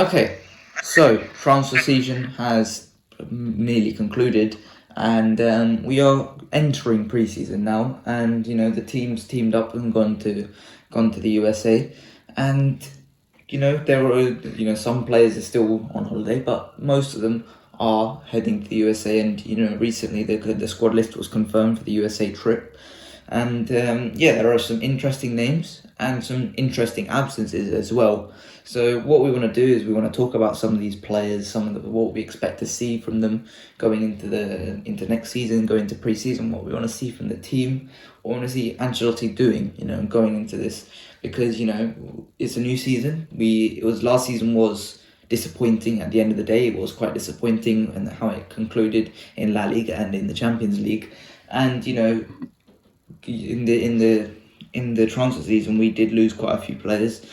Okay, so transfer season has nearly concluded, and we are entering preseason now. And the teams teamed up and gone to the USA, and there are some players are still on holiday, but most of them are heading to the USA. And recently the squad list was confirmed for the USA trip. And there are some interesting names and some interesting absences as well. So what we want to do is we want to talk about some of these players, what we expect to see from them going into next season, going into pre-season, what we want to see from the team, what we want to see Ancelotti doing, going into this, because it's a new season. Last season was disappointing at the end of the day. It was quite disappointing and how it concluded in La Liga and in the Champions League, and in the transfer season we did lose quite a few players,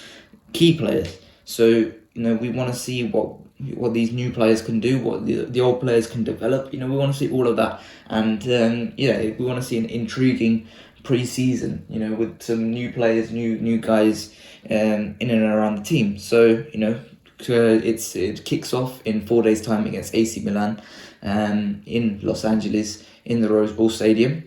key players. So we want to see what these new players can do, what the old players can develop. We want to see all of that, and we want to see an intriguing pre-season. With some new players, new guys in and around the team. So it kicks off in 4 days' time against AC Milan, in Los Angeles in the Rose Bowl Stadium.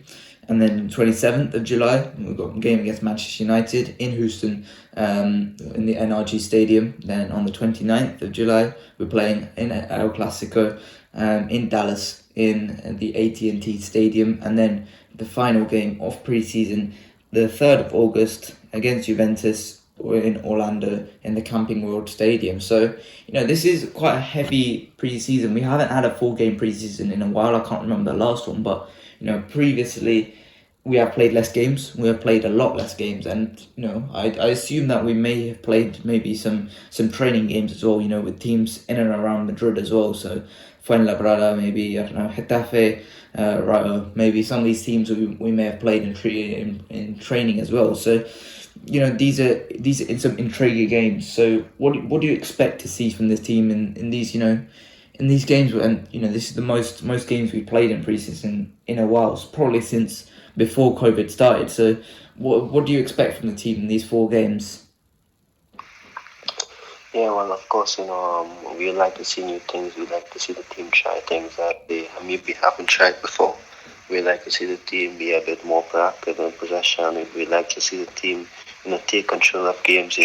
And then 27th of July, we've got a game against Manchester United in Houston, in the NRG Stadium. Then on the 29th of July, we're playing in El Clasico in Dallas in the AT&T Stadium. And then the final game of pre-season, the 3rd of August, against Juventus in Orlando in the Camping World Stadium. So, this is quite a heavy pre-season. We haven't had a 4-game pre-season in a while. I can't remember the last one, but previously we have played less games. We have played a lot less games, and I assume that we may have played maybe some training games as well. With teams in and around Madrid as well. So Fuenlabrada, maybe Getafe, Rayo, maybe some of these teams we may have played in training as well. So these are some intriguing games. So what do you expect to see from this team in these in these games? And this is the most games we've played in preseason in a while, probably since before COVID started. So what do you expect from the team in these 4 games? Yeah, well, of course, we like to see new things. We like to see the team try things that they maybe haven't tried before. We like to see the team be a bit more proactive in possession. We like to see the team, take control of games,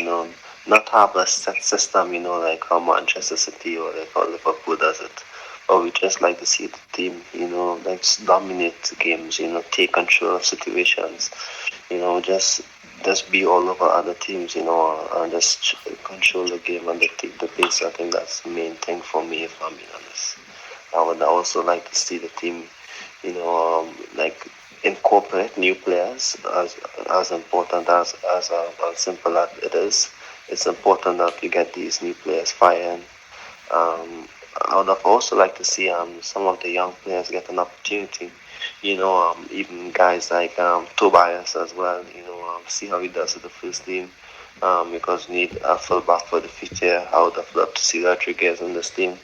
not have a set system, like how Manchester City or like how Liverpool does it. But we just like to see the team, like dominate games, take control of situations, just be all over other teams, and just control the game and take the pace. I think that's the main thing for me, if I'm being honest. I would also like to see the team, like incorporate new players as important as simple as it is. It's important that we get these new players firing. I would have also like to see some of the young players get an opportunity. Even guys like Tobias as well. See how he does with the first team. Because we need a fullback for the future. I would have loved to see Rodriguez in this team.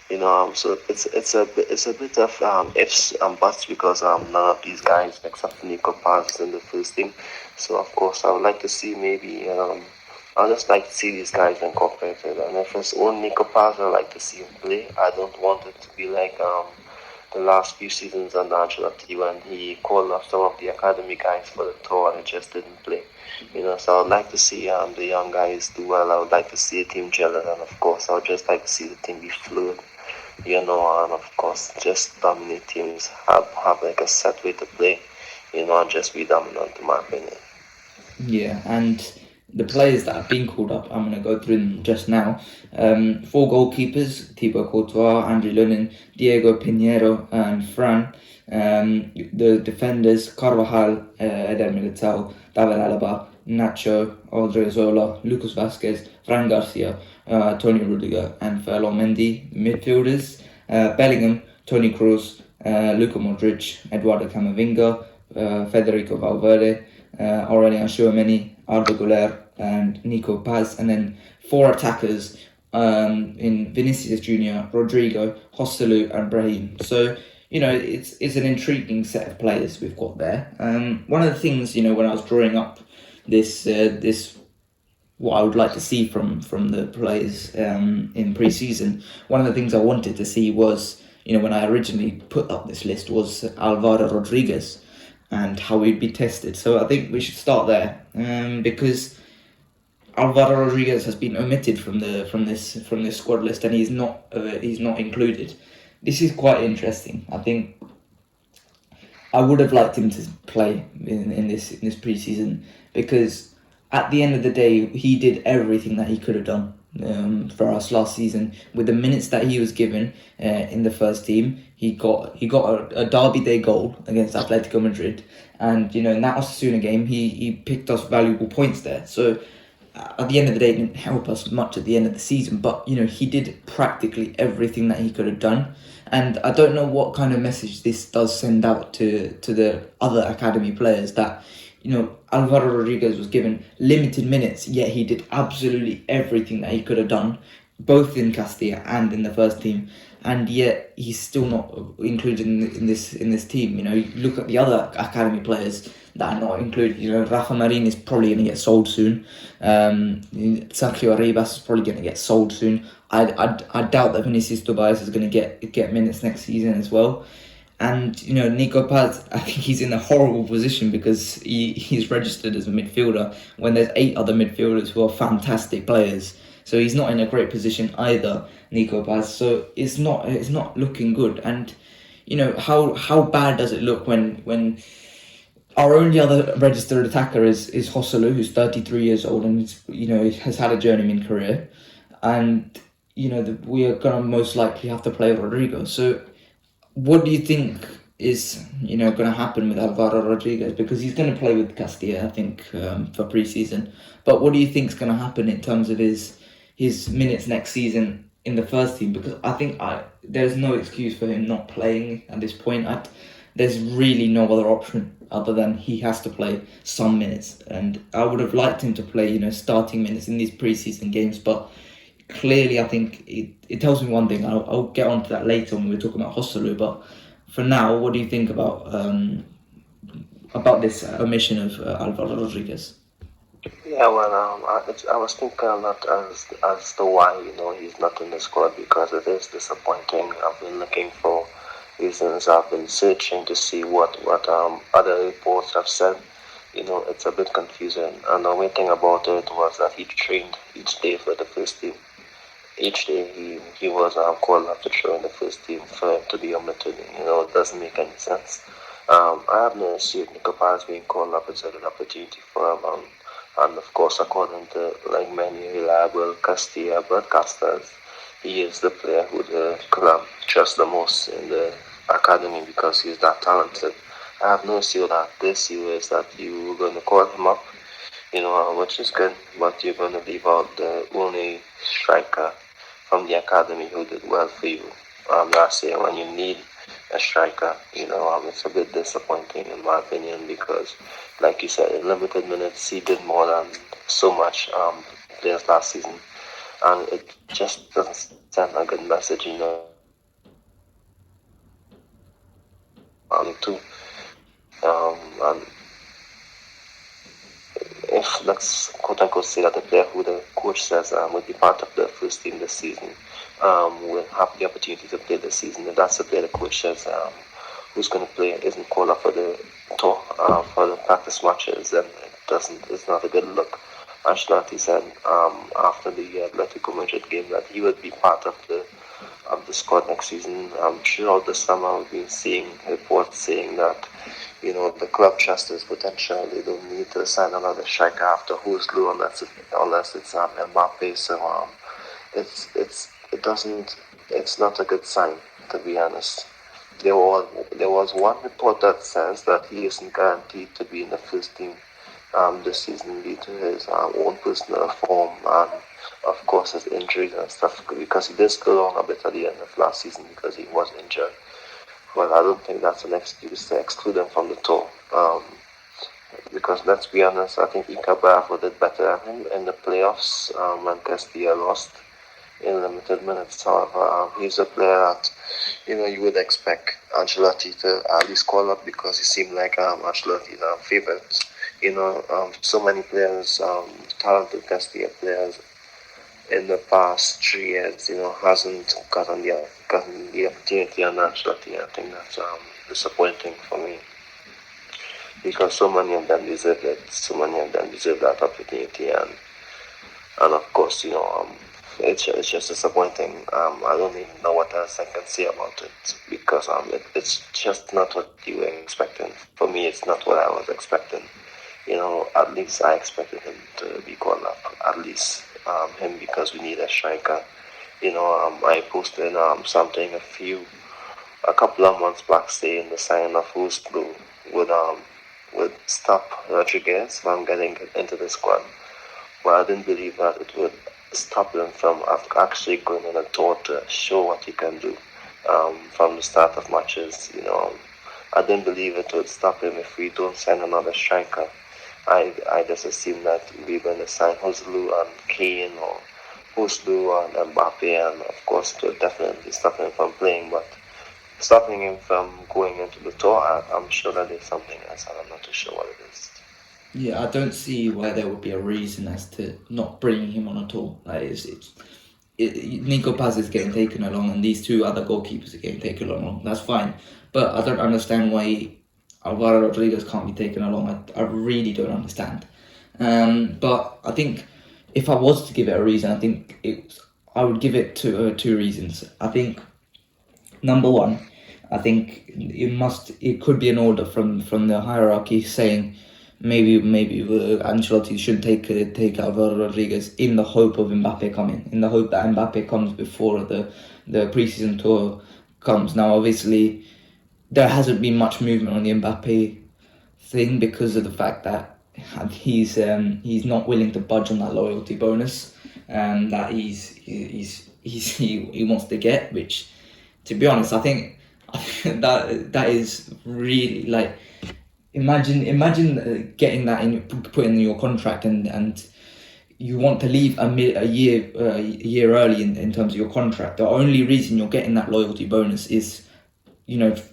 So it's a bit of ifs and buts, because none of these guys except for Nico Paz is in the first team. So of course I would like to see maybe I just like to see these guys incorporated. And if it's only Nico Paz, I like to see him play. I don't want it to be like the last few seasons under Ancelotti, when he called up some of the academy guys for the tour and just didn't play. So I would like to see the young guys do well. I would like to see the team gel, and of course I would just like to see the team be fluid. And of course just dominate teams, have like a set way to play, and just be dominant, in my opinion. Yeah, and the players that have been called up, I'm going to go through them just now. 4 goalkeepers: Thibaut Courtois, Andrew Lunin, Diego Pinheiro and Fran. The defenders: Carvajal, Eder Militao, David Alaba, Nacho, Odriozola, Lucas Vasquez, Fran Garcia, Tony Rudiger and Ferland Mendy. Midfielders: Bellingham, Toni Kroos, Luka Modric, Eduardo Camavinga, Federico Valverde, Aurelien Tchouameni, Arda Güler and Nico Paz. And then 4 attackers in Vinicius Junior, Rodrigo, Joselu and Brahim. So it's an intriguing set of players we've got there. One of the things when I was drawing up this what I would like to see from the players in pre-season. One of the things I wanted to see was, when I originally put up this list, was Alvaro Rodriguez and how he'd be tested. So I think we should start there, because Alvaro Rodriguez has been omitted from this squad list, and he's not included. This is quite interesting. I think I would have liked him to play in this preseason, because at the end of the day, he did everything that he could have done for us last season. With the minutes that he was given in the first team, he got a Derby Day goal against Atletico Madrid, and in that Osasuna game, he picked us valuable points there. So at the end of the day, it didn't help us much at the end of the season, but he did practically everything that he could have done. And I don't know what kind of message this does send out to the other academy players, that Alvaro Rodriguez was given limited minutes, yet he did absolutely everything that he could have done, both in Castilla and in the first team, and yet he's still not included in this team. You look at the other academy players that are not included. Rafa Marin is probably going to get sold soon. Sergio Arribas is probably going to get sold soon. I doubt that Vinicius Tobias is going to get minutes next season as well. And Nico Paz, I think he's in a horrible position, because he's registered as a midfielder when there's 8 other midfielders who are fantastic players. So he's not in a great position either, Nico Paz. So it's not looking good. And how bad does it look when our only other registered attacker is Joselu, who's 33 years old and has had a journeyman career, and we are gonna most likely have to play Rodrigo. So what do you think is going to happen with Alvaro Rodriguez? Because he's going to play with Castilla, I think, for pre-season. But what do you think is going to happen in terms of his minutes next season in the first team? Because I think there's no excuse for him not playing at this point. There's really no other option other than he has to play some minutes. And I would have liked him to play, starting minutes in these pre-season games. But clearly, I think it tells me one thing. I'll get onto that later when we're talking about Joselu. But for now, what do you think about this omission of Alvaro Rodriguez? Yeah, well, I was thinking a lot as to why he's not in the squad, because it is disappointing. I've been looking for reasons. I've been searching to see what other reports have said. It's a bit confusing. And the main thing about it was that he trained each day for the first team. Each day he was called up to train the first team for him to be omitted. It doesn't make any sense. I have no issue with Nico Paz being called up. It's a good opportunity for him. And of course, according to many reliable Castilla broadcasters, he is the player who the club trusts the most in the academy, because he's that talented. I have no issue with that. The issue is that you're going to call him up, which is good, but you're going to leave out the only striker from the academy who did well for you last year when you need a striker. It's a bit disappointing in my opinion, because, like you said, in limited minutes he did more than so much players last season, and it just doesn't send a good message, too. And if let's quote unquote say that the player who the coach says would be part of the first team this season will have the opportunity to play this season, if that's the player the coach says who's going to play isn't called up for the tour for the practice matches, then it's not a good look. Ancelotti said after the Atletico Madrid game that he would be part of the squad next season. Throughout the summer, we've been seeing reports saying that the club trusts his potential. They don't need to sign another striker after Joselu unless it's Mbappe. So it's not a good sign, to be honest. There was one report that says that he isn't guaranteed to be in the first team this season due to his own personal form and of course his injuries and stuff, because he did go on a bit at the end of last season because he was injured. But I don't think that's an excuse to exclude him from the tour. Because let's be honest, I think Iker Bravo did better in the playoffs when Castilla lost in limited minutes. However, he's a player that you would expect Ancelotti to at least call up, because he seemed like Ancelotti's favourite So many players, talented Castilla players in the past 3 years, hasn't gotten the opportunity on national team. I think that's disappointing for me because so many of them deserve it. So many of them deserve that opportunity, and of course, it's just disappointing. I don't even know what else I can say about it because it's just not what you were expecting. For me, it's not what I was expecting. At least I expected him to be called up. At least him because we need a striker. I posted something a couple of months back saying the sign of Who's Blue would stop Rodriguez from getting into the squad. But I didn't believe that it would stop him from actually going on a tour to show what he can do from the start of matches. I didn't believe it would stop him if we don't sign another striker. I just assumed that we're going to sign Joselu and Kane or Joselu and Mbappe, and of course it would definitely stop him from playing, but stopping him from going into the tour, I'm sure that there's something else, and I'm not too sure what it is. Yeah, I don't see why there would be a reason as to not bringing him on at all. Nico Paz is getting taken along, and these two other goalkeepers are getting taken along. That's fine, but I don't understand why Alvaro Rodriguez can't be taken along. I really don't understand. But I think if I was to give it a reason, I would give it to two reasons. I think number one, I think it could be an order from the hierarchy saying maybe Ancelotti should take Alvaro Rodriguez in the hope of Mbappe coming, in the hope that Mbappe comes before the preseason tour comes. Now, obviously, there hasn't been much movement on the Mbappe thing because of the fact that he's not willing to budge on that loyalty bonus that he wants to get. Which, to be honest, I think that is really like. Imagine getting that put in your contract and you want to leave a year early in terms of your contract. The only reason you're getting that loyalty bonus is,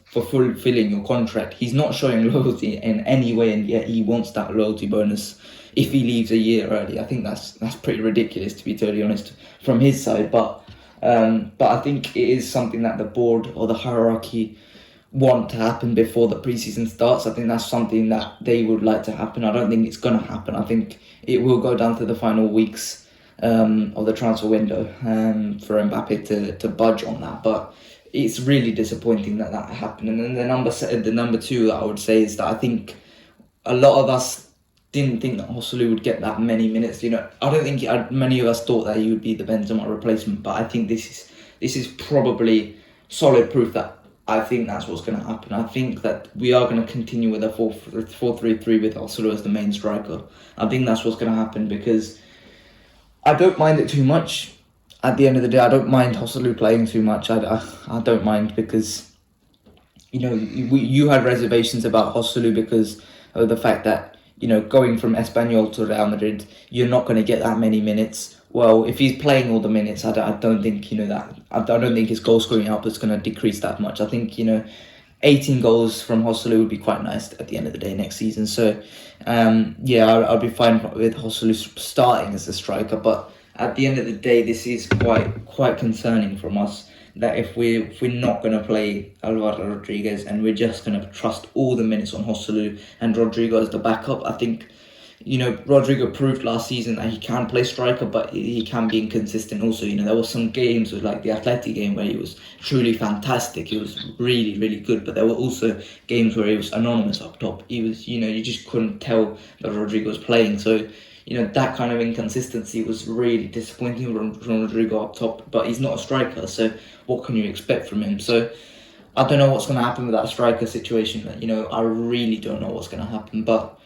for fulfilling your contract. He's not showing loyalty in any way, and yet he wants that loyalty bonus if he leaves a year early. I think that's pretty ridiculous, to be totally honest, from his side. But I think it is something that the board or the hierarchy want to happen before the preseason starts. I think that's something that they would like to happen. I don't think it's going to happen. I think it will go down to the final weeks of the transfer window for Mbappe to budge on that. But it's really disappointing that happened. And then the number two that I would say is that I think a lot of us didn't think that Joselu would get that many minutes. I don't think many of us thought that he would be the Benzema replacement. But I think this is probably solid proof that I think that's what's going to happen. I think that we are going to continue with a 4-3-3 with Joselu as the main striker. I think that's what's going to happen because I don't mind it too much. At the end of the day, I don't mind Joselu playing too much. I don't mind because, you had reservations about Joselu because of the fact that, going from Espanyol to Real Madrid, you're not going to get that many minutes. Well, if he's playing all the minutes, I don't think, that. I don't think his goal scoring output is going to decrease that much. I think, 18 goals from Joselu would be quite nice at the end of the day next season. So, I'll be fine with Joselu starting as a striker. But at the end of the day, this is quite concerning from us that if we're not going to play Alvaro Rodriguez and we're just going to trust all the minutes on Joselu and Rodrigo as the backup, I think, Rodrigo proved last season that he can play striker, but he can be inconsistent also. There were some games with like the Atleti game where he was truly fantastic. He was really, really good, but there were also games where he was anonymous up top. He was, you just couldn't tell that Rodrigo was playing. So, that kind of inconsistency was really disappointing from Rodrigo up top, but he's not a striker, so what can you expect from him? So, I don't know what's going to happen with that striker situation. I really don't know what's going to happen, but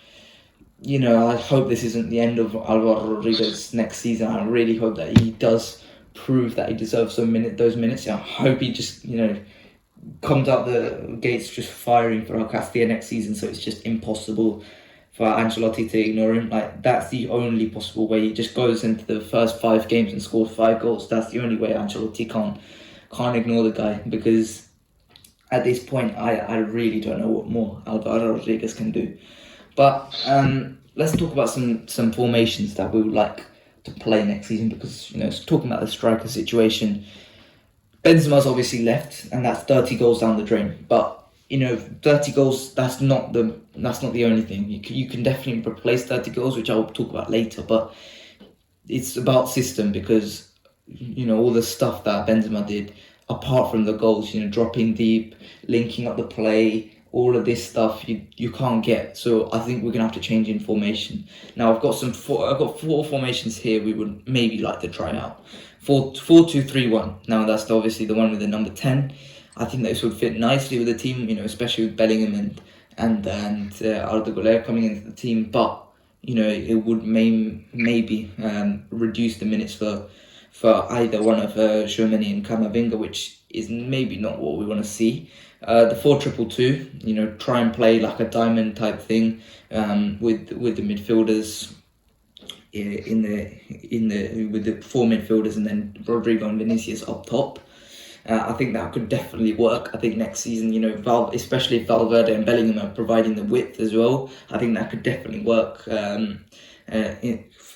I hope this isn't the end of Alvaro Rodriguez next season. I really hope that he does prove that he deserves those minutes. I hope he just, comes out the gates just firing for Al Castilla next season, so it's just impossible for Ancelotti to ignore him. Like, that's the only possible way. He just goes into the first 5 games and scores 5 goals. That's the only way Ancelotti can't ignore the guy, because at this point, I really don't know what more Alvaro Rodriguez can do. But let's talk about some formations that we would like to play next season, because talking about the striker situation, Benzema's obviously left, and that's 30 goals down the drain. But 30 goals, that's not the only thing. You can definitely replace 30 goals, which I'll talk about later. But it's about system, because all the stuff that Benzema did, apart from the goals, dropping deep, linking up the play, all of this stuff you can't get. So I think we're gonna have to change in formation. Now I've got four formations here we would maybe like to try out. 4-2-3-1. Now that's obviously the one with the number 10. I think this would fit nicely with the team, especially with Bellingham and Arda Güler coming into the team. But it would maybe reduce the minutes for either one of Tchouaméni and Camavinga, which is maybe not what we want to see. The 4-2-2, try and play like a diamond type thing with the midfielders with the four midfielders, and then Rodrigo and Vinicius up top. I think that could definitely work. I think next season, especially if Valverde and Bellingham are providing the width as well, I think that could definitely work for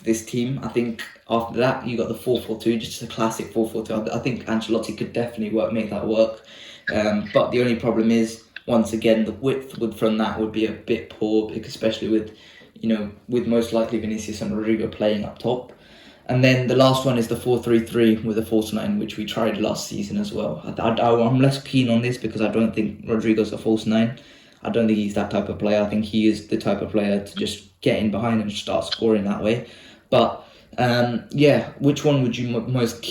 this team. I think after that, you got the 4-4-2, just a classic 4-4-2. I think Ancelotti could definitely make that work. But the only problem is, once again, the width from that would be a bit poor, especially with most likely Vinicius and Rodrigo playing up top. And then the last one is the 4-3-3 with a false 9, which we tried last season as well. I'm less keen on this because I don't think Rodrigo's a false 9. I don't think he's that type of player. I think he is the type of player to just get in behind and start scoring that way. But which one would you most?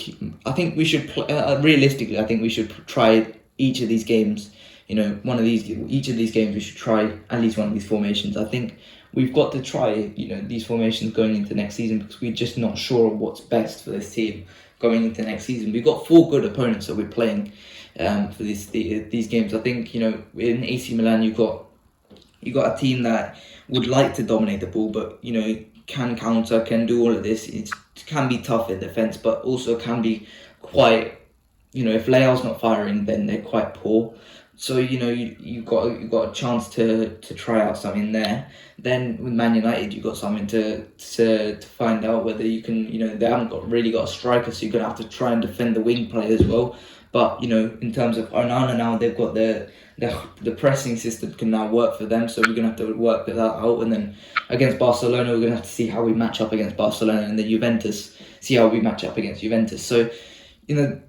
I think we should realistically. I think we should try each of these games. Each of these games we should try at least one of these formations. I think we've got to try, these formations going into next season, because we're just not sure what's best for this team going into next season. We've got 4 good opponents that we're playing for these games. I think, in AC Milan, you got a team that would like to dominate the ball, but, can counter, can do all of this. It can be tough in defence, but also can be quite, if Leao's not firing, then they're quite poor. So you got a chance to try out something there. Then with Man United, you got something to find out whether you can. They haven't really got a striker, so you're gonna have to try and defend the wing play as well. But in terms of Onana now, they've got the pressing system can now work for them. So we're gonna have to work that out. And then against Barcelona, we're gonna have to see how we match up against Barcelona, and then Juventus, see how we match up against Juventus. So.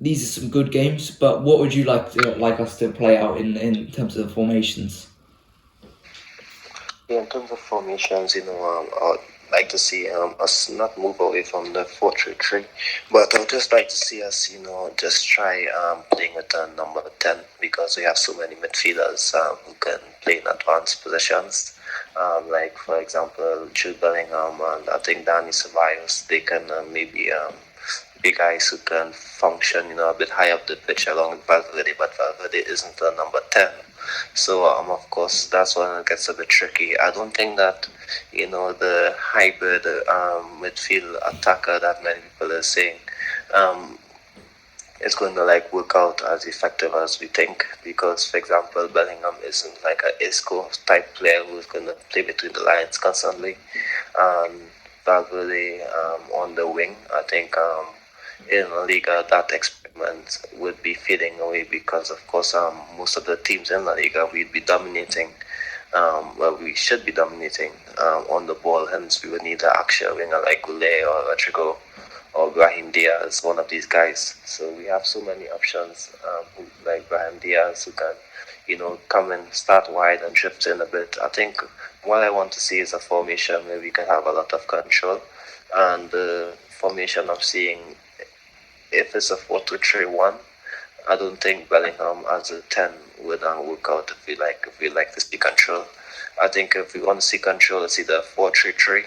These are some good games, but what would you like us to play out in terms of the formations? Yeah, in terms of formations, I'd like to see us not move away from the 4-3-3, but I'd just like to see us, just try playing with number 10, because we have so many midfielders who can play in advanced positions. Like, for example, Jude Bellingham and I think Dani Ceballos, they can maybe big guys who can function, a bit high up the pitch along with Valverde, but Valverde isn't the number 10. So, of course, that's when it gets a bit tricky. I don't think that, the hybrid midfield attacker that many people are saying is going to work out as effective as we think, because, for example, Bellingham isn't like an Isco type player who's going to play between the lines constantly. Valverde on the wing, I think in La Liga that experiment would be fading away, because of course most of the teams in La Liga we'd be dominating, we should be dominating on the ball, hence we would need an actual winger like Goulet or Rodrigo or Brahim Diaz, one of these guys. So we have so many options, like Brahim Diaz, who can come and start wide and drift in a bit. I think what I want to see is a formation where we can have a lot of control, and the formation of seeing if it's a 4-2-3-1, I don't think Bellingham as a 10 would work out if we like to see control. I think if we want to see control, it's either 4-3-3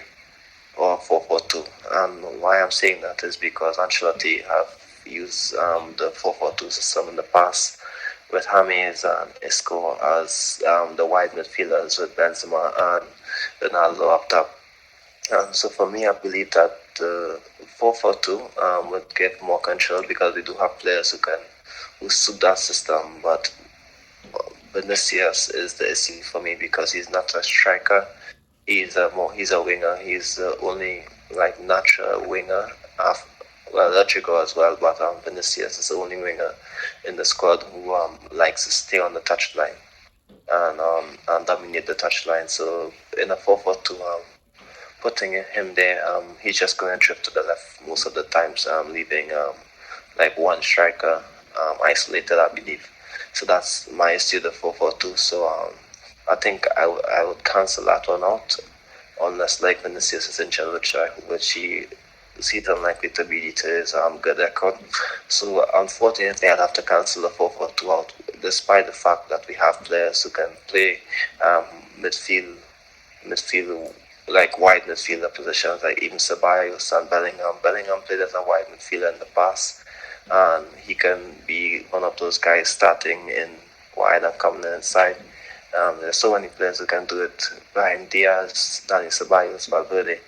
or 4-4-2. And why I'm saying that is because Ancelotti have used the 4-4-2 system in the past, with James and Isco as the wide midfielders, with Benzema and Ronaldo up top. So for me, I believe that the 4-4-2 would give more control, because we do have players who suit that system. But Vinicius is the issue for me, because he's not a striker. he's a winger. He's the only like natural winger. Rodrigo as well, but Vinicius is the only winger in the squad who likes to stay on the touchline and dominate the touchline. So in a 4-4-2, putting him there, he's just going to drift to the left most of the times, leaving like one striker isolated, I believe. So that's my issue, the 4-4-2. So I think I would cancel that one out, unless like Vinicius is in charge, which he is unlikely to be due to his good record. So unfortunately, I'd have to cancel the 4-4-2 out, despite the fact that we have players who can play midfield, like wide midfielder positions, like even Ceballos and Bellingham. Bellingham played as a wide midfielder in the past, and he can be one of those guys starting in wide and coming inside. There's so many players who can do it. Brahim Diaz, Dani Ceballos, Valverde.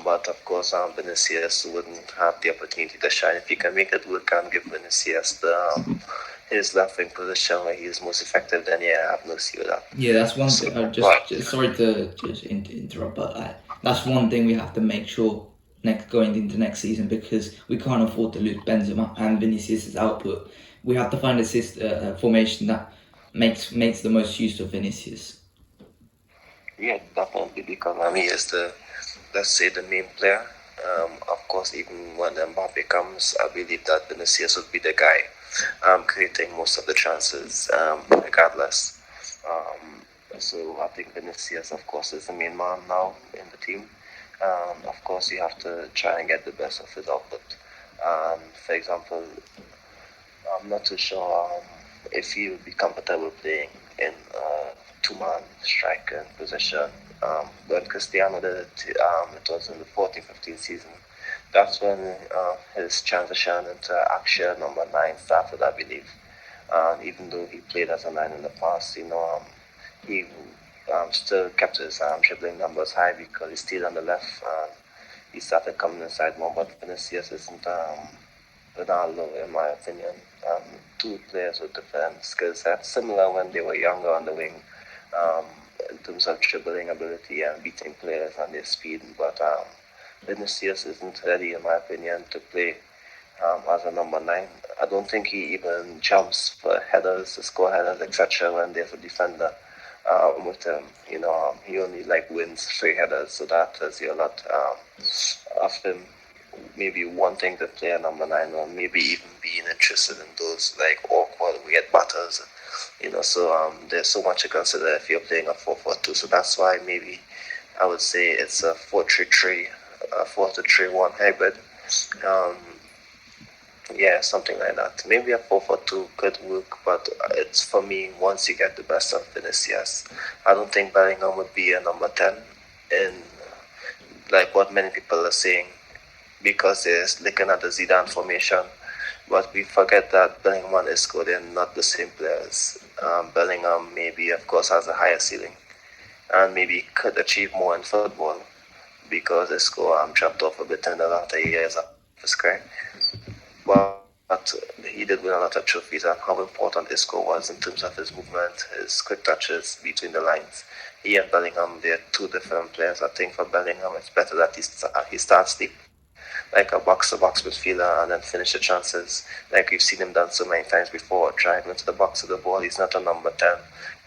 But of course, Vinicius wouldn't have the opportunity to shine. If he can make it work and give Vinicius his left wing position where he's most effective, then yeah, I have no issue with that. Yeah, that's one thing. Just sorry to just interrupt, but that's one thing we have to make sure going into next season, because we can't afford to lose Benzema and Vinicius' output. We have to find a formation that makes the most use of Vinicius. Yeah, definitely, because he is let's say the main player. Of course, even when Mbappe comes, I believe that Vinicius would be the guy creating most of the chances, regardless. So I think Vinicius, of course, is the main man now in the team. Of course, you have to try and get the best of his output. For example, I'm not too sure if he would be comfortable playing in two-man striker position. When Cristiano did it, it was in the 14-15 season. That's when his transition into action number 9 started, I believe. Even though he played as a 9 in the past, he still kept his dribbling numbers high because he's still on the left. He started coming inside more, but Vinicius isn't Ronaldo, in my opinion. Two players with different skill sets, similar when they were younger on the wing, in terms of dribbling ability and beating players and their speed. But Vinicius isn't ready, in my opinion, to play as a number 9. I don't think he even jumps for headers, to score headers, etc. when there's a defender with him. He only wins 3 headers, so that tells you a lot of him maybe wanting to play a number 9, or maybe even being interested in those awkward weird battles. So there's so much to consider if you're playing a 4-4-2. So that's why maybe I would say it's a 4-3-3, a 4-3-1 hybrid. Yeah, something like that. Maybe a 4-4-2 could work, but it's, for me, once you get the best of Vinicius, I don't think Bellingham would be a number 10 in what many people are saying, because they're looking at the Zidane formation. But we forget that Bellingham and Isco, they're not the same players. Bellingham maybe, of course, has a higher ceiling and maybe could achieve more in football, because Isco dropped off a bit in the latter years of his career. But he did win a lot of trophies, and how important Isco was in terms of his movement, his quick touches between the lines. He and Bellingham, they're two different players. I think for Bellingham, it's better that he starts deep, like a box-to-box midfielder, and then finish the chances. Like we've seen him done so many times before, driving into the box of the ball. He's not a number 10,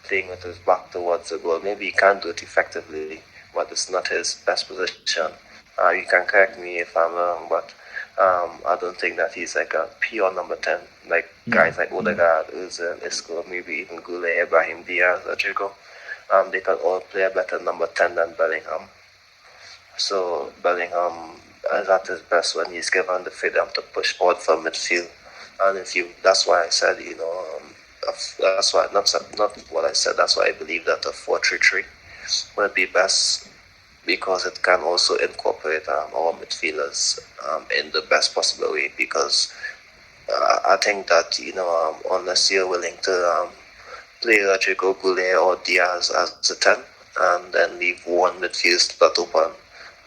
playing with his back towards the goal. Maybe he can do it effectively, but it's not his best position. You can correct me if I'm wrong, but I don't think that he's a pure number 10. Guys like Odegaard, Ozil, Isco, maybe even Goulet, Ibrahim Diaz, Rodrigo. They can all play a better number 10 than Bellingham. So Bellingham is at his best when he's given the freedom to push forward from midfield. And that's why I said, that's why, not what I said, that's why I believe that a 4-3-3 would be best, because it can also incorporate our midfielders in the best possible way. Because I think that, unless you're willing to play Rodrigo, Goulet or Diaz as a 10, and then leave one midfield spot open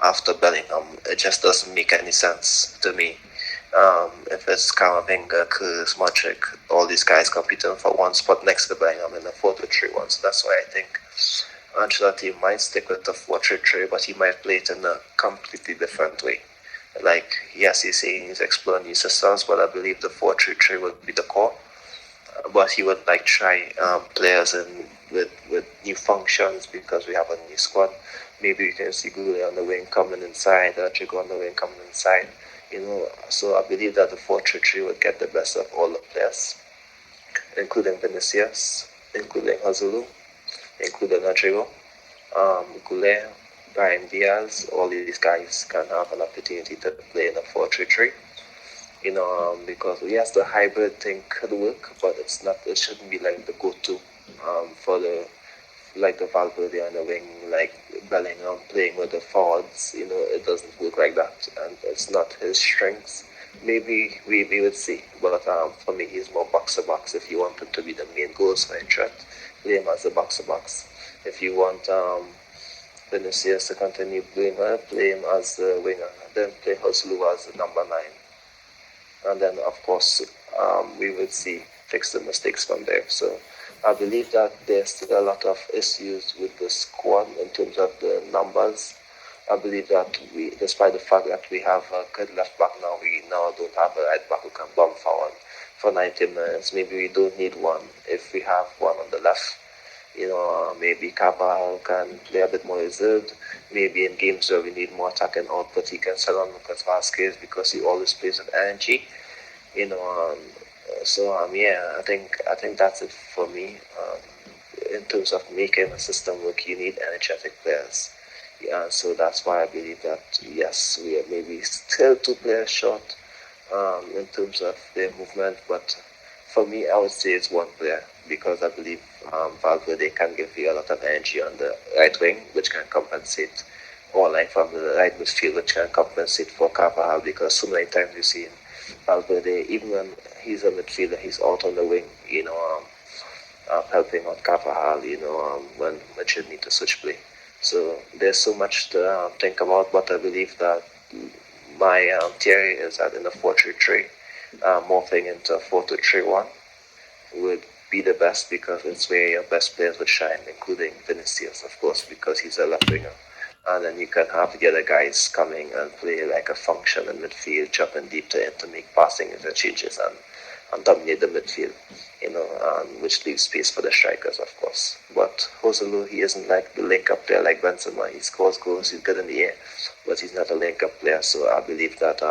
after Bellingham, it just doesn't make any sense to me. If it's Camavinga, Kroos, Modric, all these guys competing for one spot next to Bellingham in a 4-3-1. So that's why I think Ancelotti might stick with the 4-3-3, but he might play it in a completely different way. Like, yes, he's saying he's exploring new systems, but I believe the 4-3-3 would be the core. But he would like try players in with new functions because we have a new squad. Maybe we can see Goulet on the wing coming inside, Chico on the wing coming inside. So I believe that the 4-3-3 would get the best of all the players, including Vinicius, including Hazulu, including Rodrigo, Goulet, Brian Diaz. All these guys can have an opportunity to play in a 4-3-3. Because yes, the hybrid thing could work, but it's not. It shouldn't be like the go-to for the Valverde on the wing, like Bellingham playing with the forwards. It doesn't work like that, and it's not his strengths. Maybe we would see, but for me, he's more box to box. If you want him to be the main goal scoring threat, play him as a box to box. If you want Vinicius to continue playing, play him as the winger, then play Hoslu as the number 9. And then, of course, we would fix the mistakes from there. So I believe that there's still a lot of issues with the squad in terms of the numbers. I believe that despite the fact that we have a good left back now, we now don't have a right back who can bomb forward for 90 minutes. Maybe we don't need one. If we have one on the left, maybe Cabal can play a bit more reserved. Maybe in games where we need more attacking output, he can sell on Lucas Vasquez because he always plays with energy. I think that's it for me. In terms of making a system work, you need energetic players. Yeah, so that's why I believe that yes, we are maybe still 2 players short in terms of their movement, but for me, I would say it's 1 player because I believe Valverde can give you a lot of energy on the right wing, which can compensate, or like from the right midfield, which can compensate for Carvajal, because so many times you see Valverde, even when he's a midfielder, he's out on the wing, helping out Carvajal, when Madrid need to switch play. So there's so much to think about, but I believe that my theory is that in the 4-3-3, morphing into a 4-2-3-1 would be the best because it's where your best players would shine, including Vinicius, of course, because he's a left winger. And then you can have the other guys coming and play like a function in midfield, jumping deep to make passing interchanges and dominate the midfield, which leaves space for the strikers, of course. But Joselu, he isn't like the link-up player like Benzema. He scores goals, he's good in the air, but he's not a link-up player. So I believe that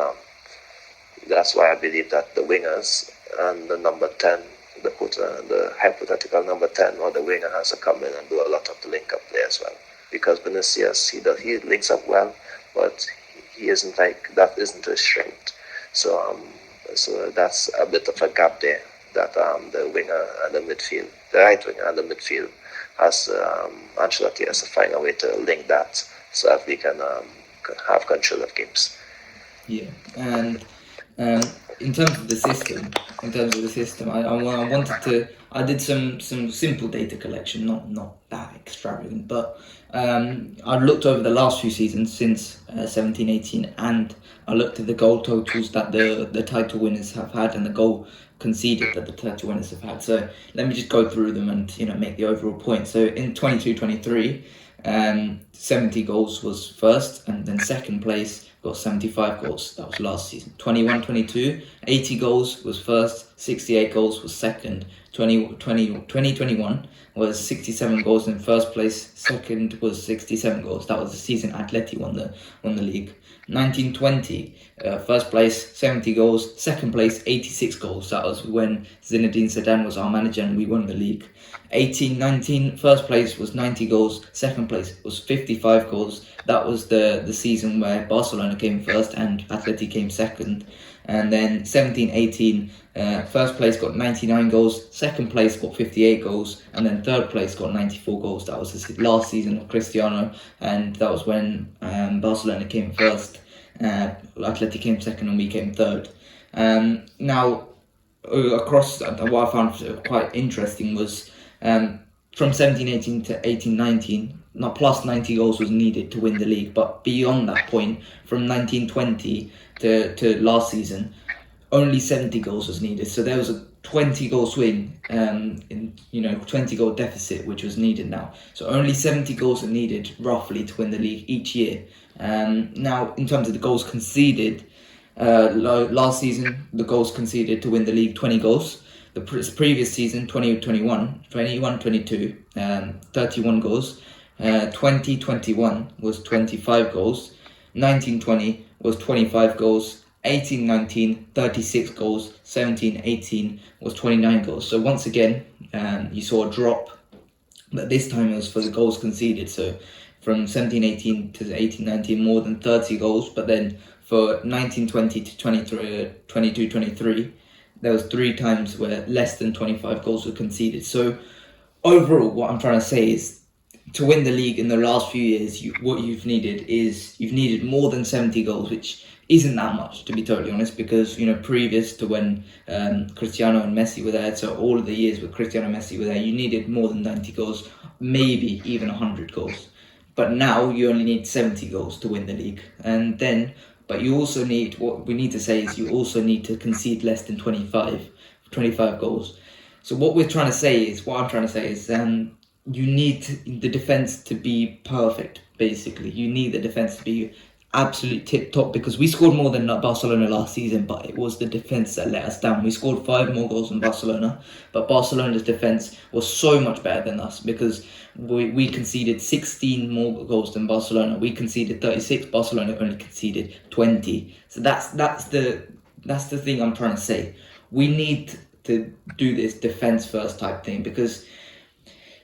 that's why I believe that the wingers and the number 10, the hypothetical number 10 or the winger has to come in and do a lot of the link-up play as well. Because Vinicius, he links up well, but he isn't like, that isn't his strength. So that's a bit of a gap there that the winger and the midfield, the right winger and the midfield has, Ancelotti has to find a way to link that so that we can have control of games. Yeah, and in terms of the system, I did some simple data collection, not that extravagant, but I looked over the last few seasons since 17-18, and I looked at the goal totals that the title winners have had and the goal conceded that the title winners have had. So let me just go through them and make the overall point. So in 22-23, 70 goals was first, and then second place got 75 goals. That was last season. 21-22, 80 goals was first, 68 goals was second. 2021 was 67 goals in first place, second was 67 goals. That was the season Atleti won the league. 1920, first place 70 goals, second place 86 goals. That was when Zinedine Zidane was our manager and we won the league. 18-19, first place was 90 goals, second place was 55 goals. That was the season where Barcelona came first and Atleti came second. And then 17-18, first place got 99 goals, second place got 58 goals, and then third place got 94 goals. That was the last season of Cristiano, and that was when Barcelona came first, Atleti came second, and we came third. Now, across, what I found quite interesting was from 17-18 to 18-19, not plus 90 goals was needed to win the league, but beyond that point, from 19-20 to last season, only 70 goals was needed. So there was 20 goal swing, 20 goal deficit, which was needed now. So only 70 goals are needed roughly to win the league each year. Now, in terms of the goals conceded, last season the goals conceded to win the league 20 goals. The previous season, 21-22, 31 goals. 20-21 was 25 goals. 19-20 was 25 goals. 18-19, 36 goals. 17-18 was 29 goals. So once again, you saw a drop, but this time it was for the goals conceded. So from 17-18 to 18-19, more than 30 goals. But then for 19-20 to 22-23, there was 3 times where less than 25 goals were conceded. So overall, what I'm trying to say is, to win the league in the last few years, what you've needed more than 70 goals, which isn't that much, to be totally honest, because previous to when Cristiano and Messi were there, so all of the years with Cristiano and Messi were there, you needed more than 90 goals, maybe even 100 goals. But now you only need 70 goals to win the league, but you also need, what we need to say is, you also need to concede less than 25 goals. So what I'm trying to say is, you need the defense to be perfect, basically. You need the defense to be absolute tip-top, because we scored more than Barcelona last season, but it was the defense that let us down. We scored 5 more goals than Barcelona, but Barcelona's defense was so much better than us, because we conceded 16 more goals than Barcelona. We conceded 36, Barcelona only conceded 20. So that's the thing I'm trying to say. We need to do this defense first type thing, because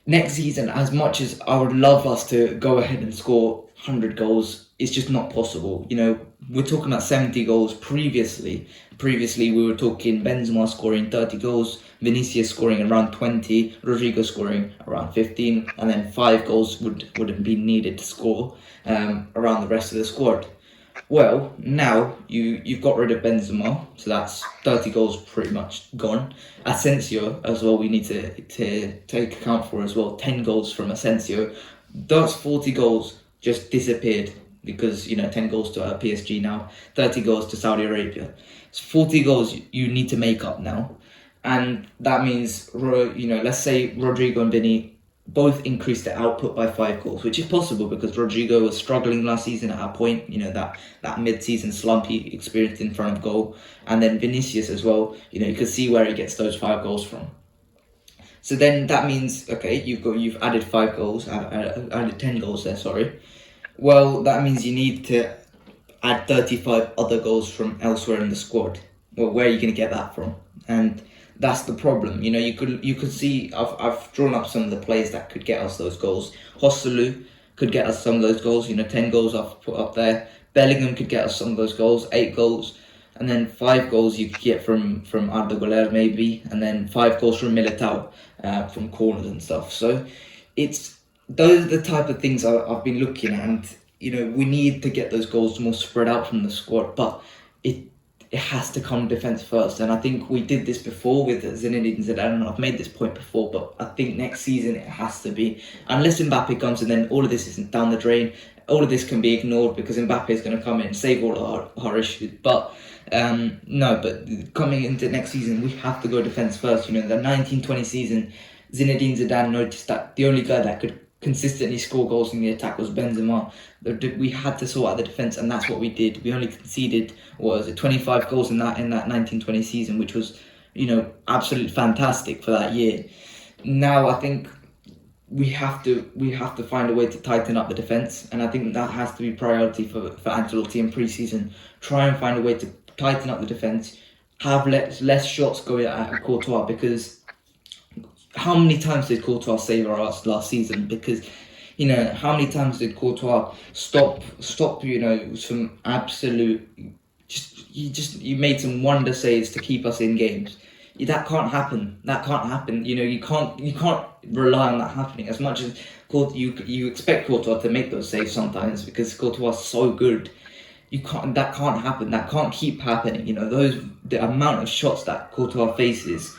next season, as much as I would love us to go ahead and score 100 goals, it's just not possible. We're talking about 70 goals previously. Previously, we were talking Benzema scoring 30 goals, Vinicius scoring around 20, Rodrigo scoring around 15, and then 5 goals would have been needed to score around the rest of the squad. Well, now you've got rid of Benzema, so that's 30 goals pretty much gone. Asensio as well, we need to take account for as well. 10 goals from Asensio. Those 40 goals just disappeared, because 10 goals to PSG now, 30 goals to Saudi Arabia. It's 40 goals you need to make up now, and that means let's say Rodrigo and Vinny both increased their output by 5 goals, which is possible because Rodrigo was struggling last season at a point, that mid-season slump he experienced in front of goal, and then Vinicius as well, you could see where he gets those 5 goals from. So then that means, okay, you've added 5 goals, added 10 goals there, sorry. Well, that means you need to add 35 other goals from elsewhere in the squad. Well, where are you going to get that from? And that's the problem. You could see, I've drawn up some of the players that could get us those goals. Joselu could get us some of those goals. 10 goals I've put up there. Bellingham could get us some of those goals, 8 goals. And then 5 goals you could get from Arda Güler maybe. And then 5 goals from Militao, from corners and stuff. So those are the type of things I've been looking at, and we need to get those goals more spread out from the squad, but it has to come defence first. And I think we did this before with Zinedine Zidane, and I've made this point before, but I think next season it has to be, unless Mbappe comes and then all of this isn't down the drain, all of this can be ignored because Mbappe is going to come in and save all our issues. But but coming into next season, we have to go defence first. The 1920 season, Zinedine Zidane noticed that the only guy that could consistently score goals in the attack was Benzema. We had to sort out the defence, and that's what we did. We only conceded 25 goals in that 1920 season, which was absolutely fantastic for that year. Now I think we have to find a way to tighten up the defence, and I think that has to be priority for Ancelotti in pre-season. Try and find a way to tighten up the defence, have less shots going at Courtois, because how many times did Courtois save our ass last season? Because, how many times did Courtois stop some absolute, you made some wonder saves to keep us in games. That can't happen. You can't rely on that happening. As much as you expect Courtois to make those saves sometimes, because Courtois is so good. That can't happen. That can't keep happening. The amount of shots that Courtois faces,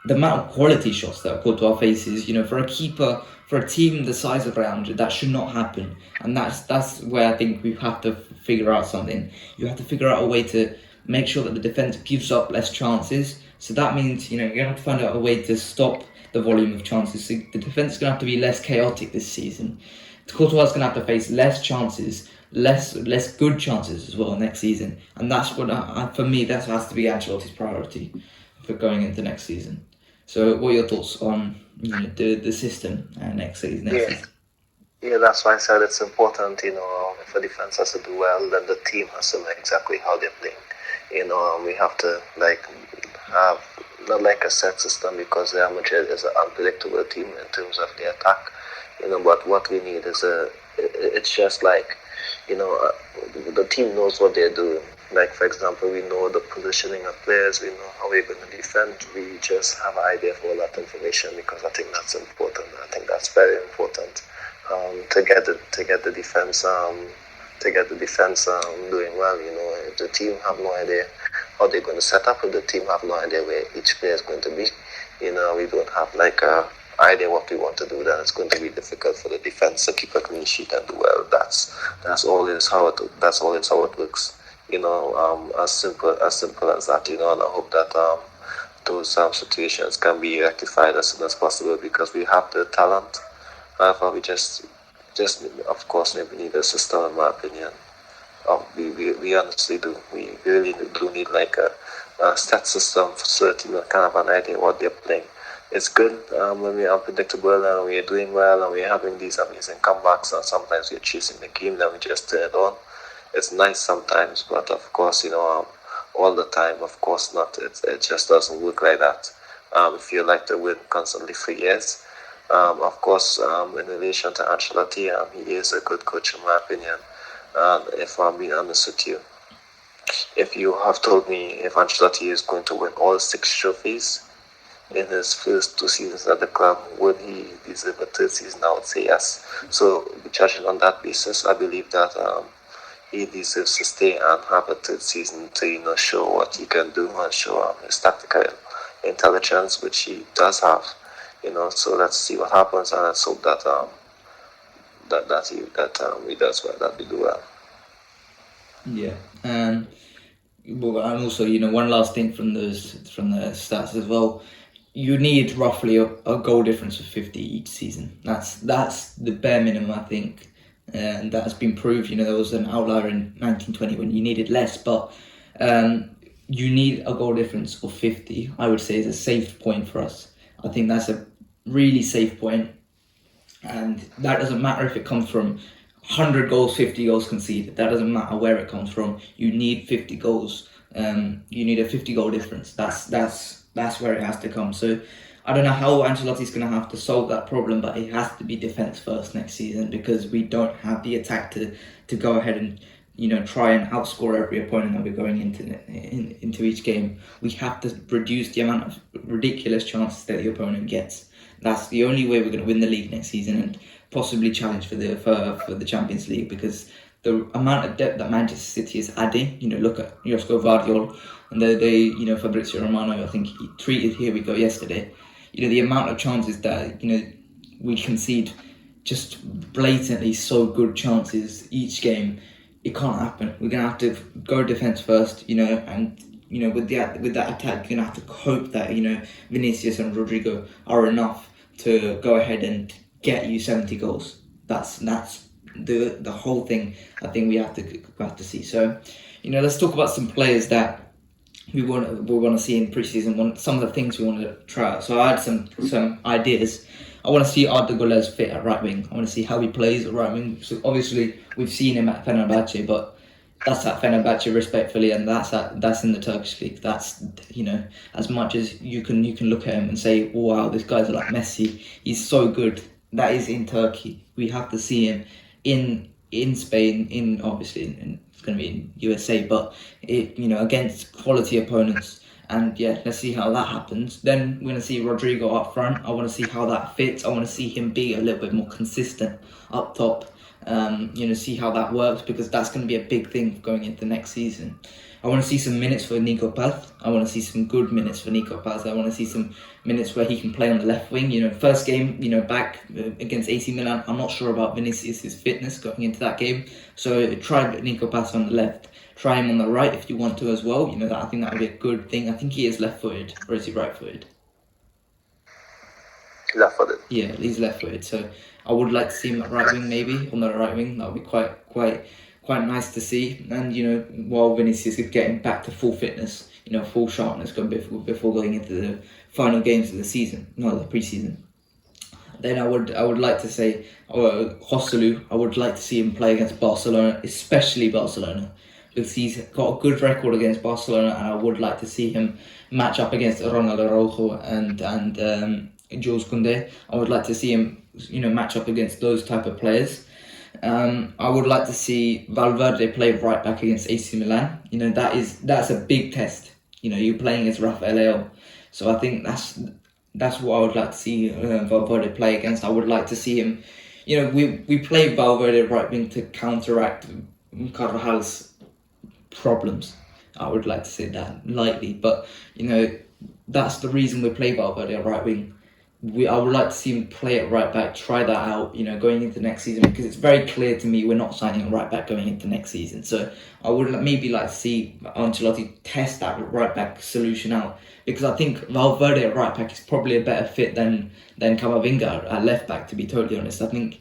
the amount of quality shots that Courtois faces, for a keeper, for a team the size of Real Madrid, that should not happen. And that's where I think we have to figure out something. You have to figure out a way to make sure that the defence gives up less chances, So that means, you're going to have to find out a way to stop the volume of chances. So the defence is going to have to be less chaotic this season. Courtois is going to have to face less chances, less good chances as well next season. And that's what, for me, that has to be Ancelotti's priority for going into next season. So what are your thoughts on the system next season? Yeah, that's why I said it's important, if a defense has to do well, then the team has to know exactly how they're playing. We have to have not like a set system, because Real Madrid is an unpredictable team in terms of the attack. But what we need is it's just like, the team knows what they're doing. Like, for example, we know the positioning of players, we know how we're going to defend. We just have an idea of all that information, because I think that's important. I think that's very important to get the defense doing well. If the team have no idea how they're going to set up, if the team have no idea where each player is going to be, we don't have like a idea what we want to do, then it's going to be difficult for the defense to keep a clean sheet and do well. That's always how it works. As simple as that. And I hope that those situations can be rectified as soon as possible, because we have the talent. However, we just of course maybe need a system, in my opinion. We honestly do. We really do need like a set system so that you kind of an idea what they're playing. It's good when we're unpredictable and we're doing well and we're having these amazing comebacks, and sometimes we're chasing the game, then we just turn it on. It's nice sometimes, but of course, all the time, of course not. It just doesn't work like that. If you like to win constantly for years, of course, in relation to Ancelotti, he is a good coach in my opinion. And if I'm being honest with you, if you have told me if Ancelotti is going to win all 6 trophies in his first 2 seasons at the club, would he deserve a 3rd season? I would say yes. So, judging on that basis, I believe that he deserves to stay and have a 3rd season to show what he can do and show his tactical intelligence, which he does have. So let's see what happens, and let's hope that he does well, that we do well. Yeah, and also, one last thing from the stats as well. You need roughly a goal difference of 50 each season. That's the bare minimum, I think, and that has been proved. There was an outlier in 1920 when you needed less, but you need a goal difference of 50. I would say is a safe point for us. I think that's a really safe point, and that doesn't matter if it comes from 100 goals, 50 goals conceded. That doesn't matter where it comes from. You need 50 goals. You need a 50 goal difference. That's where it has to come. So I don't know how Ancelotti's going to have to solve that problem, but it has to be defence first next season, because we don't have the attack to go ahead and try and outscore every opponent that we're going into each game. We have to reduce the amount of ridiculous chances that the opponent gets. That's the only way we're going to win the league next season and possibly challenge for the Champions League, because the amount of depth that Manchester City is adding. Look at Josko Vardiol, and they Fabrizio Romano, I think he tweeted, "Here we go," yesterday. The amount of chances that we concede, just blatantly so good chances each game. It can't happen. We're gonna have to go defense first, and with that attack, you're gonna have to hope that Vinicius and Rodrigo are enough to go ahead and get you 70 goals. That's the whole thing. I think we have to see. So, let's talk about some players that we want to see in preseason. Some of the things we want to try out. So I had some ideas. I want to see Arda Güler fit at right wing. I want to see how he plays at right wing. So obviously we've seen him at Fenerbahce, but that's at Fenerbahce respectfully, and that's in the Turkish league. That's as much as you can look at him and say, oh, wow, this guy's like Messi. He's so good. That is in Turkey. We have to see him in Spain. It's going to be in USA, but against quality opponents. And let's see how that happens. Then we're going to see Rodrigo up front. I want to see how that fits. I want to see him be a little bit more consistent up top. See how that works, because that's going to be a big thing going into next season. I want to see some minutes for Nico Paz. I want to see some good minutes for Nico Paz. I want to see some minutes where he can play on the left wing. First game, back against AC Milan, I'm not sure about Vinicius' fitness going into that game. So try Nico Paz on the left. Try him on the right if you want to as well. I think that would be a good thing. I think he is left-footed, or is he right-footed? Left-footed. Yeah, he's left-footed. So I would like to see him at right wing, maybe on the right wing. That would be quite nice to see. And while Vinicius is getting back to full fitness, full sharpness before going into the final games of the season, not the pre-season. Then I would like to say Joselu. I would like to see him play against Barcelona, especially Barcelona, because he's got a good record against Barcelona, and I would like to see him match up against Ronald Araujo and Jules Koundé. I would like to see him, match up against those type of players. I would like to see Valverde play right back against AC Milan. That's a big test. You're playing against Rafael Leao, so I think that's what I would like to see Valverde play against. I would like to see him. We play Valverde right wing to counteract Carvajal's problems. I would like to say that lightly, but that's the reason we play Valverde at right wing. I would like to see him play it right back, try that out, going into next season, because it's very clear to me we're not signing a right back going into next season. So I would maybe like to see Ancelotti test that right back solution out, because I think Valverde at right back is probably a better fit than Camavinga at left back, to be totally honest. I think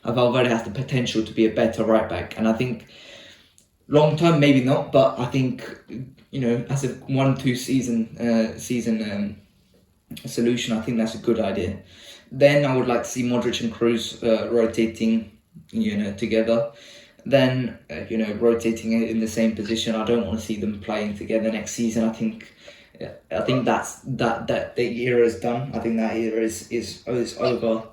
Valverde has the potential to be a better right back, and I think long term maybe not, but I think as a 1-2 season solution, I think that's a good idea. Then I would like to see Modric and Kroos rotating, together. Then rotating in the same position. I don't want to see them playing together next season. I think that's that the era is done. I think that era is over.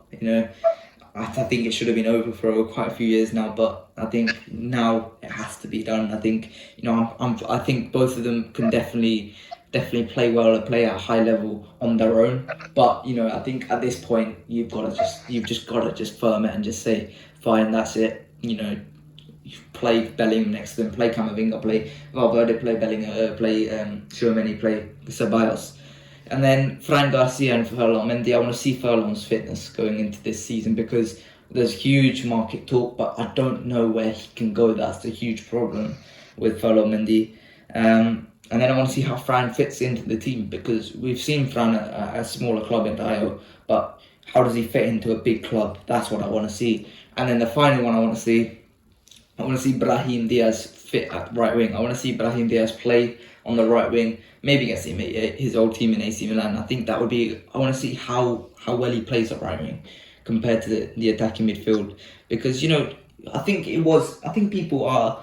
I think it should have been over for quite a few years now, but I think now it has to be done. I think I think both of them can definitely play well and play at a high level on their own. But I think at this point you've just got to just firm it and just say, fine, that's it. You play Bellingham next to them, play Camavinga, play Valverde, play Bellingham, play Tchouaméni, play Ceballos. And then Fran Garcia and Ferland Mendy, I want to see Ferland's fitness going into this season, because there's huge market talk, but I don't know where he can go. That's the huge problem with Ferland Mendy. And then I want to see how Fran fits into the team, because we've seen Fran at a smaller club in Dio, but how does he fit into a big club? That's what I want to see. And then the final one I want to see Brahim Diaz fit at right wing. I want to see Brahim Diaz play on the right wing, maybe against his old team in AC Milan. I think that would be. I want to see how well he plays at right wing compared to the attacking midfield, because I think people are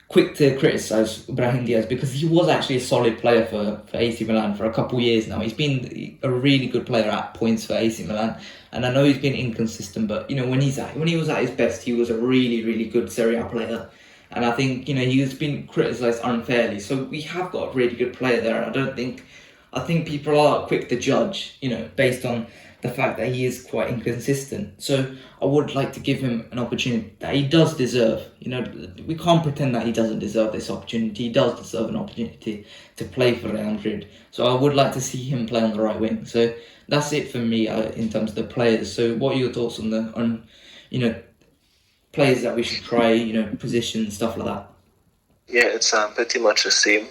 quick to criticise Brahim Diaz, because he was actually a solid player for AC Milan for a couple of years now. He's been a really good player at points for AC Milan, and I know he's been inconsistent, but when he was at his best, he was a really, really good Serie A player. And I think he's been criticised unfairly. So we have got a really good player there. I think people are quick to judge, based on the fact that he is quite inconsistent. So I would like to give him an opportunity that he does deserve. We can't pretend that he doesn't deserve this opportunity. He does deserve an opportunity to play for Real Madrid. So I would like to see him play on the right wing. So that's it for me in terms of the players. So what are your thoughts on players that we should try, position, stuff like that? Yeah, it's pretty much the same.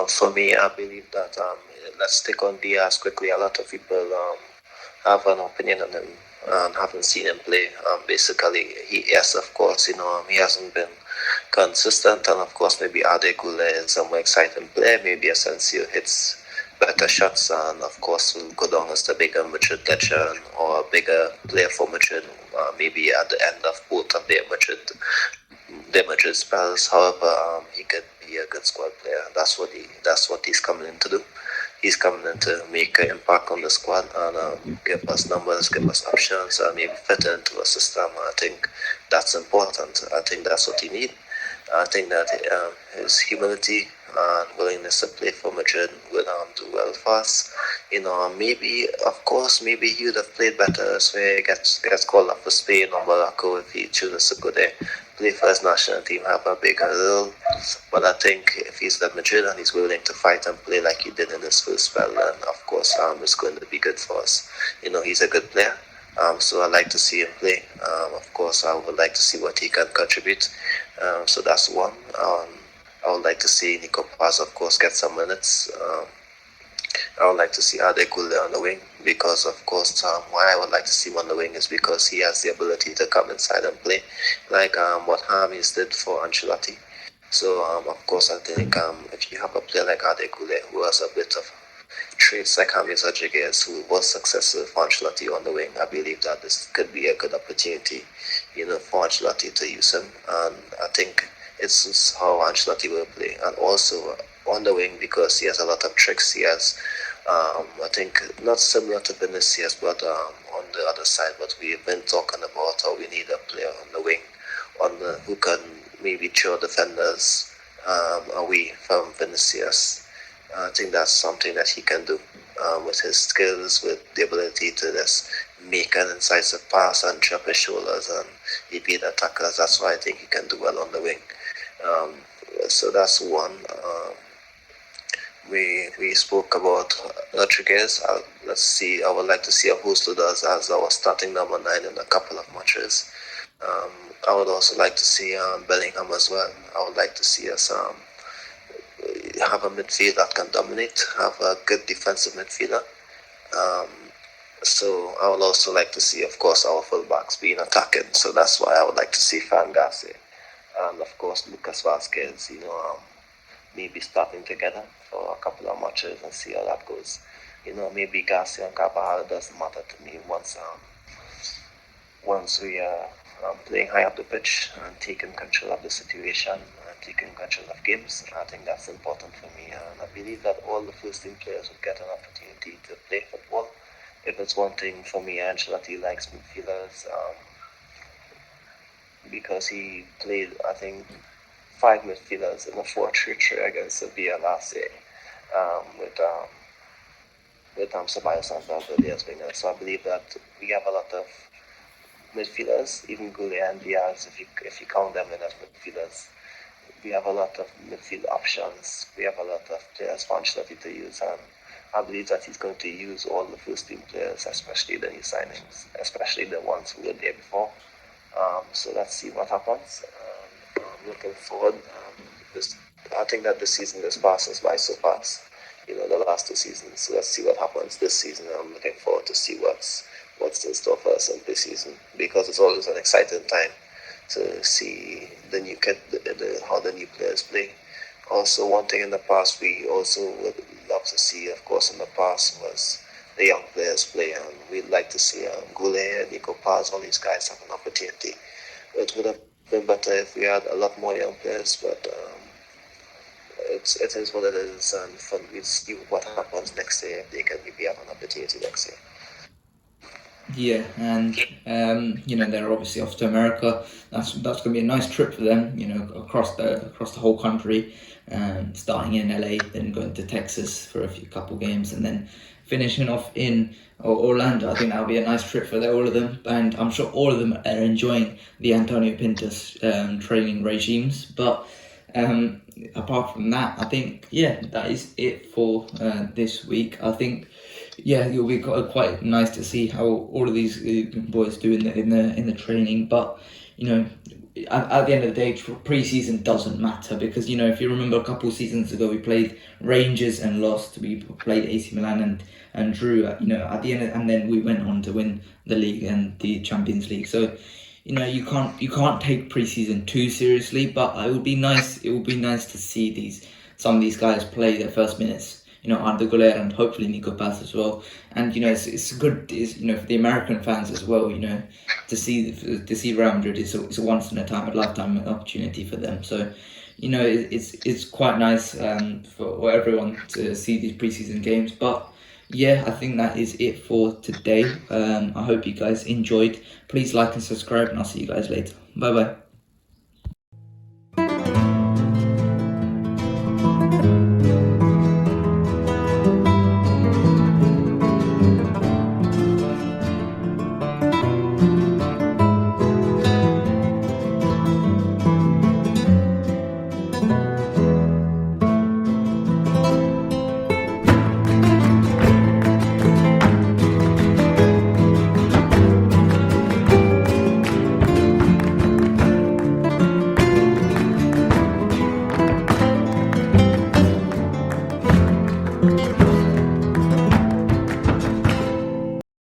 For me, I believe that let's stick on Diaz quickly. A lot of people have an opinion on him and haven't seen him play. Basically, yes, of course, he hasn't been consistent, and of course, maybe Ade Goulet is a more exciting player. Maybe Asensio hits better shots, and of course, will go down as the bigger Madrid veteran or a bigger player for Madrid. Maybe at the end of both of their Madrid spells. However, he could be a good squad player. That's what he's coming in to do. He's coming in to make an impact on the squad and give us numbers, give us options, and maybe fit into a system. I think that's important. I think that's what he needs. I think that his humility and willingness to play for Madrid will do well for us. Maybe, of course, maybe he would have played better as where he gets called up for Spain or Morocco if he chooses to go there, play for his national team, have a bigger role. But I think if he's at Madrid and he's willing to fight and play like he did in his first spell, then of course it's going to be good for us. He's a good player. So I like to see him play. Of course, I would like to see what he can contribute. So that's one. I would like to see Nico Paz, of course, get some minutes. I would like to see Adekule on the wing because, of course, why I would like to see him on the wing is because he has the ability to come inside and play, like what James did for Ancelotti. So, of course, I think if you have a player like Adekule who has a bit of traits like James Rodriguez, who was successful for Ancelotti on the wing, I believe that this could be a good opportunity, for Ancelotti to use him. And I think it's how Ancelotti will play. And also on the wing, because he has a lot of tricks, he has, I think, not similar to Vinicius, but on the other side. But we've been talking about how we need a player on the wing, who can maybe throw defenders away from Vinicius. I think that's something that he can do with his skills, with the ability to just make an incisive pass and drop his shoulders and evade attackers. That's why I think he can do well on the wing. So that's one. We spoke about Rodriguez. I would like to see Augusto does as our starting number 9 in a couple of matches. I would also like to see Bellingham as well. I would like to see us have a midfield that can dominate, have a good defensive midfielder. So I would also like to see, of course, our fullbacks being attacking. So that's why I would like to see Fangase and, of course, Lucas Vasquez, maybe starting together for a couple of matches and see how that goes. Maybe Garcia and Carvajal doesn't matter to me once we are playing high up the pitch and taking control of the situation and taking control of games. I think that's important for me, and I believe that all the first team players will get an opportunity to play football. If it's one thing for me, Ancelotti likes midfielders because he played, I think, 5 midfielders in a 4-3-3 against Sevilla last year with Ceballos and Valverde as wingers. So I believe that we have a lot of midfielders, even Goulet and Diaz, if you count them in as midfielders. We have a lot of midfield options. We have a lot of players for Ancelotti to use, and I believe that he's going to use all the first team players, especially the new signings, especially the ones who were there before. So let's see what happens. I'm looking forward. I think that the season just passes by so fast, the last 2 seasons. So let's see what happens this season. I'm looking forward to see what's in store for us in this season, because it's always an exciting time to see the new kid, how the new players play. Also, one thing in the past we also would love to see, of course, in the past was the young players play, and we'd like to see Goulet, Nico Paz, all these guys have an opportunity. It would have been better if we had a lot more young players, but it is what it is, and we'll see what happens next year if they can maybe have an opportunity next year. Yeah, and they're obviously off to America. That's going to be a nice trip for them. Across the whole country, starting in LA, then going to Texas for a couple games, and then finishing off in Orlando. I think that'll be a nice trip for all of them, and I'm sure all of them are enjoying the Antonio Pintus training regimes. But apart from that, I think that is it for this week. I think. Yeah, it'll be quite nice to see how all of these boys do in the training. But at the end of the day, pre-season doesn't matter, because if you remember a couple of seasons ago, we played Rangers and lost. We played AC Milan and drew. At the end, and then we went on to win the league and the Champions League. So you can't take pre-season too seriously. But it would be nice. It would be nice to see some of these guys play their first minutes. Arda Güler and hopefully Nico Paz as well. And it's good, for the American fans as well. To see Real Madrid is a once in a lifetime opportunity for them. So, it's quite nice for everyone to see these preseason games. But yeah, I think that is it for today. I hope you guys enjoyed. Please like and subscribe, and I'll see you guys later. Bye bye.